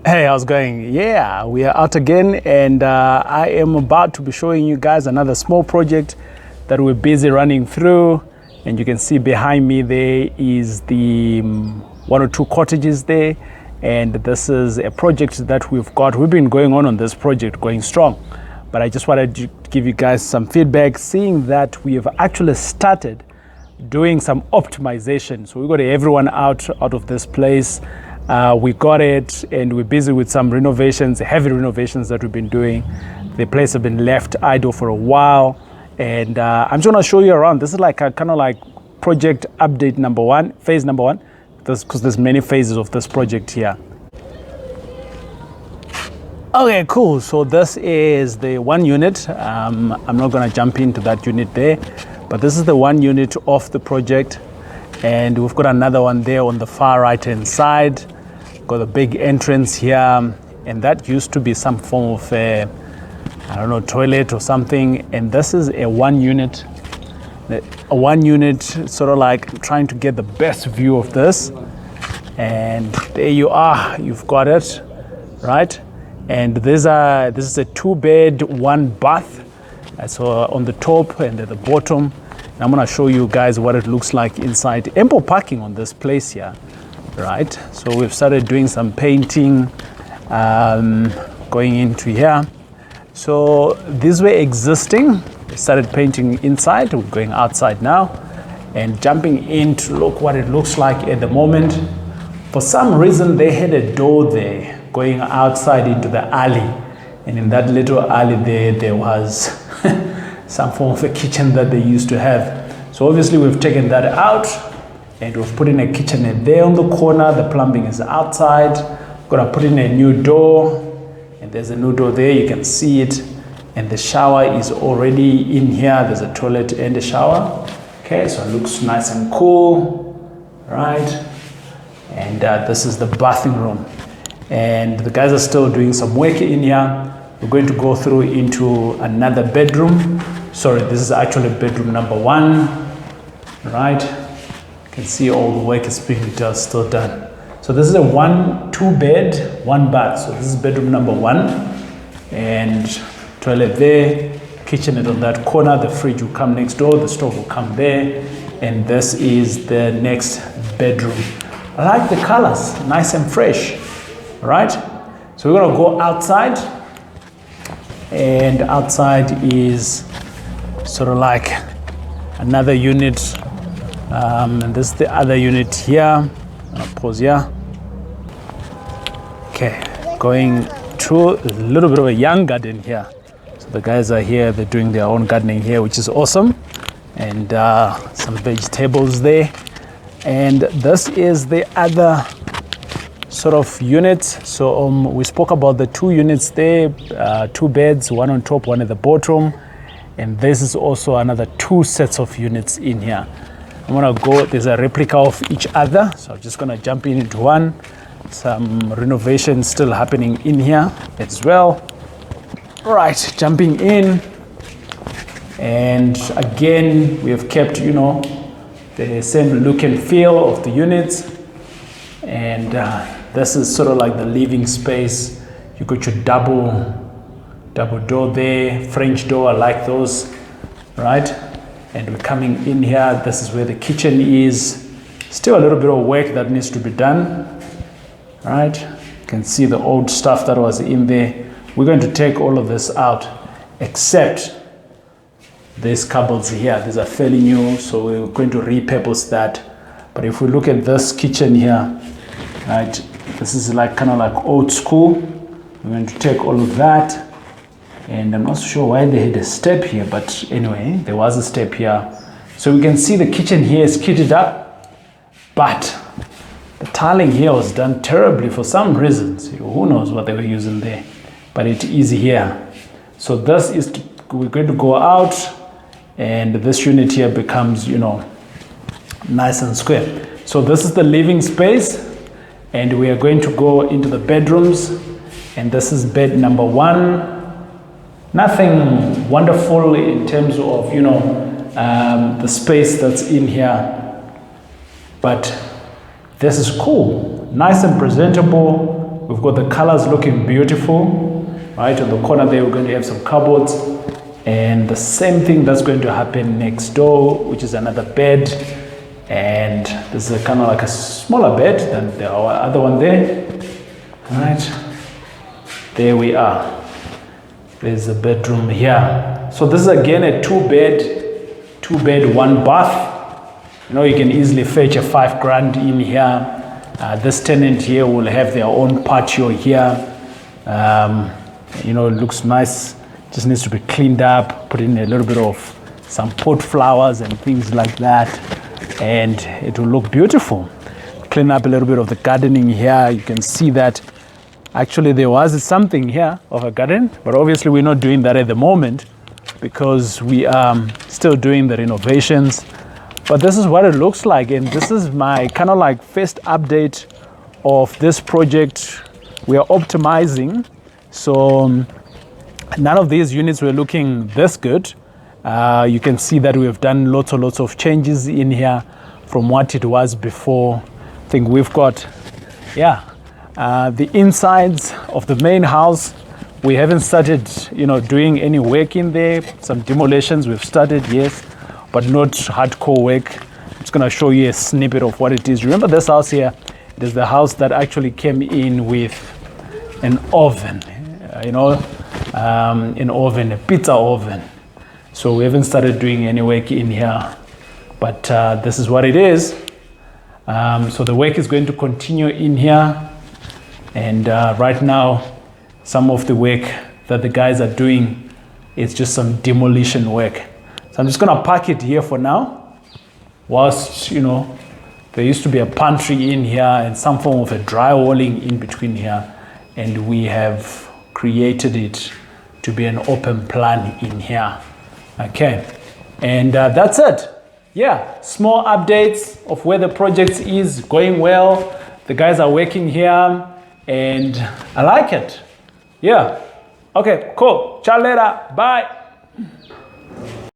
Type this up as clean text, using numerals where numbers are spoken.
Hey, how's it going? Yeah, we are out again, and I am about to be showing you guys another small project that we're busy running through. And you can see behind me there is the one or two cottages there, and this is a project that we've been going on this project, going strong. But I just wanted to give you guys some feedback, seeing that we have actually started doing some optimization. So we got everyone out of this place. We got it, and we're busy with some renovations, heavy renovations that we've been doing. The place has been left idle for a while, and I'm just gonna show you around. This is like a kind of like project update number one, phase number one, because there's many phases of this project here. Okay, cool. So this is the one unit. I'm not gonna jump into that unit there, but this is the one unit of the project, and we've got another one there on the far right hand side. Got a big entrance here, and that used to be some form of I don't know, toilet or something. And this is a one unit, sort of like trying to get the best view of this. And there you are, you've got it, right? And this is a 2-bed, 1-bath. So on the top and at the bottom. And I'm gonna show you guys what it looks like inside. Ample parking on this place here, right? So we've started doing some painting, going into here. So these were existing. We started painting inside. We're going outside now and jumping in to look what it looks like at the moment. For some reason, they had a door there going outside into the alley. And in that little alley there was some form of a kitchen that they used to have. So obviously we've taken that out, and we've put in a kitchenette there on the corner. The plumbing is outside. Gonna put in a new door, and there's a new door there, you can see it. And the shower is already in here. There's a toilet and a shower. Okay, so it looks nice and cool, right? And this is the bathing room. And the guys are still doing some work in here. We're going to go through into another bedroom. Sorry, this is actually bedroom number 1, right? You can see all the work is being still done. So this is a 2-bed, 1-bath. So this is bedroom number 1, and toilet there, kitchenette on that corner. The fridge will come next door. The stove will come there, and this is the next bedroom. I like the colors, nice and fresh, right? So we're gonna go outside, and outside is sort of like another unit. And this is the other unit here. I'll pause here. Okay, going to a little bit of a young garden here. So the guys are here, they're doing their own gardening here, which is awesome. And some vegetables there. And this is the other sort of units. So we spoke about the 2 units there, 2 beds, 1 on top, 1 at the bottom. And this is also another 2 sets of units in here. I'm gonna go, there's a replica of each other. So I'm just gonna jump into one. Some renovation still happening in here as well. Right, jumping in. And again, we have kept, the same look and feel of the units. And this is sort of like the living space. You got your double door there, French door, I like those, right? And we're coming in here. This is where the kitchen is. Still a little bit of work that needs to be done, right? You can see the old stuff that was in there. We're going to take all of this out, except these cupboards here. These are fairly new, so we're going to repurpose that. But if we look at this kitchen here, right, this is like kind of like old school. We're going to take all of that. And I'm not sure why they had a step here, but anyway, there was a step here. So we can see the kitchen here is kitted up, but the tiling here was done terribly for some reasons. Who knows what they were using there, but it is here. So this is, we're going to go out, and this unit here becomes, nice and square. So this is the living space, and we are going to go into the bedrooms, and this is bed number 1. Nothing wonderful in terms of, the space that's in here, but this is cool, nice and presentable. We've got the colors looking beautiful, right? On the corner there, we're going to have some cupboards. And the same thing that's going to happen next door, which is another bed. And this is kind of like a smaller bed than the other one there. All right, there we are. There's a bedroom here. So this is again a two bed, one bath. You know, you can easily fetch a $5,000 in here. This tenant here will have their own patio here. You know, it looks nice. Just needs to be cleaned up, put in a little bit of some pot flowers and things like that, and it will look beautiful. Clean up a little bit of the gardening here. You can see that actually there was something here of a garden, but obviously we're not doing that at the moment because we are still doing the renovations. But this is what it looks like, and this is my kind of like first update of this project. We are optimizing, so none of these units were looking this good. You can see that we have done lots of changes in here from what it was before. I think we've got, the insides of the main house. We haven't started, you know, doing any work in there. Some demolitions we've started, yes, but not hardcore work. I'm just gonna show you a snippet of what it is. Remember this house here? It is the house that actually came in with an oven, an oven, a pizza oven. So we haven't started doing any work in here, but this is what it is. So the work is going to continue in here, and right now some of the work that the guys are doing is just some demolition work. So I'm just gonna park it here for now, whilst, you know, there used to be a pantry in here and some form of a drywalling in between here, and we have created it to be an open plan in here. Okay, and that's it. Yeah, small updates of where the project is going well. The guys are working here and I like it. Yeah. Okay, cool. Ciao later. Bye.